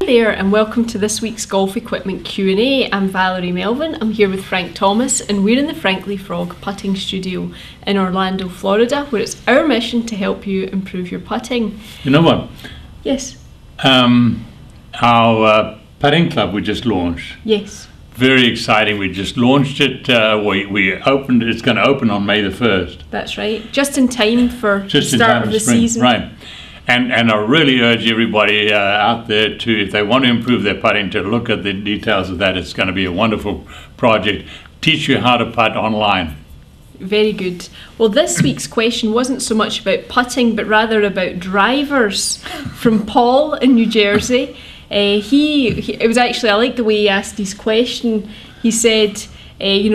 There and welcome to this week's Golf Equipment Q&A. I'm Valerie Melvin. I'm here with Frank Thomas and we're in the Frankly Frog Putting Studio in Orlando, Florida, where it's our mission to help you improve your putting. You know what? Yes. Our putting club we just launched. Yes. Very exciting. We just launched it. We opened. It's going to open on May the 1st. That's right. Just in time for the start of the spring. season. Right. And I really urge everybody out there to, if they want to improve their putting, to look at the details of that. It's going to be a wonderful project. Teach you how to putt online. Very good. Well, this week's question wasn't so much about putting, but rather about drivers from Paul in New Jersey. It was actually, I like the way he asked his question. He said,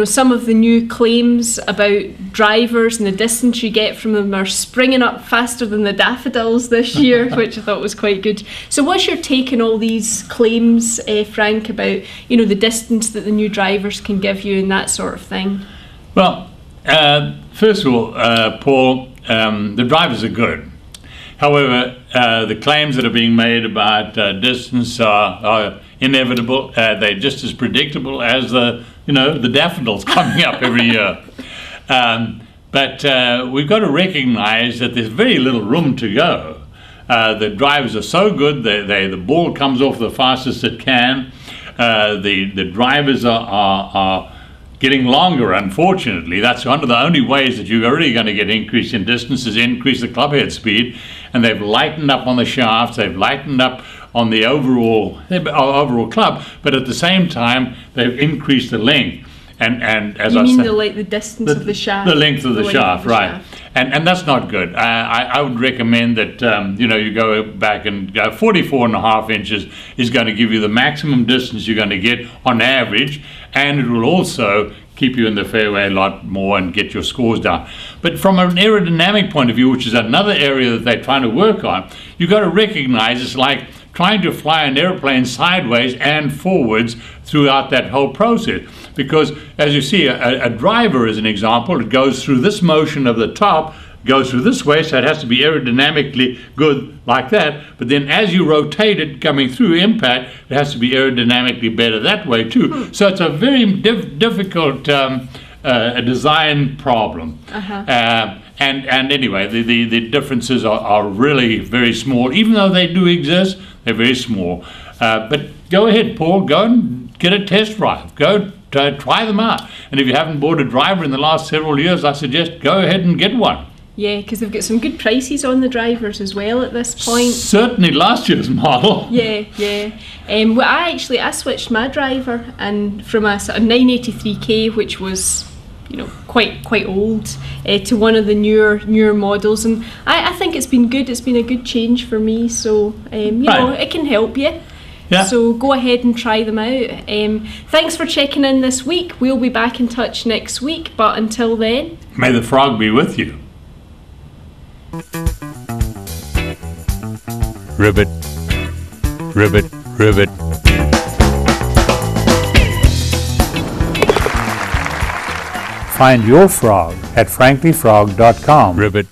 some of the new claims about drivers and the distance you get from them are springing up faster than the daffodils this year, which I thought was quite good. So what's your take on all these claims, Frank, about, the distance that the new drivers can give you and that sort of thing? Well, first of all, Paul, the drivers are good. However, the claims that are being made about distance are inevitable. They're just as predictable as the daffodils coming up every year. But we've got to recognize that there's very little room to go. The drivers are so good, the ball comes off the fastest it can. The drivers are getting longer, unfortunately. That's one of the only ways that you're really going to get increase in distance is increase the club head speed. And they've lightened up on the shafts, they've lightened up on the overall club, but at the same time, they've increased the length. And as I said, the distance of the shaft? The length of the shaft, right. And that's not good. I would recommend that, you go back and 44.5 inches is going to give you the maximum distance you're going to get on average, and it will also keep you in the fairway a lot more and get your scores down. But from an aerodynamic point of view, which is another area that they're trying to work on, you've got to recognize it's like trying to fly an airplane sideways and forwards throughout that whole process. Because as you see, a driver as an example, it goes through this motion of the top, goes through this way, so it has to be aerodynamically good like that. But then as you rotate it coming through impact, it has to be aerodynamically better that way too. So it's a very difficult design problem. And anyway, the differences are really very small. Even though they do exist, they're very small. But go ahead, Paul, go and get a test drive. Go try them out. And if you haven't bought a driver in the last several years, I suggest go ahead and get one. Yeah, because they've got some good prices on the drivers as well at this point. Certainly last year's model. Yeah. Well, I switched my driver and from a sort of 983K, which was quite old, to one of the newer models, and I think it's been good. It's been a good change for me. So it can help you. Yeah. So go ahead and try them out. Thanks for checking in this week. We'll be back in touch next week, but until then, may the frog be with you. Ribbit, ribbit, ribbit. Find your frog at franklyfrog.com. Ribbit.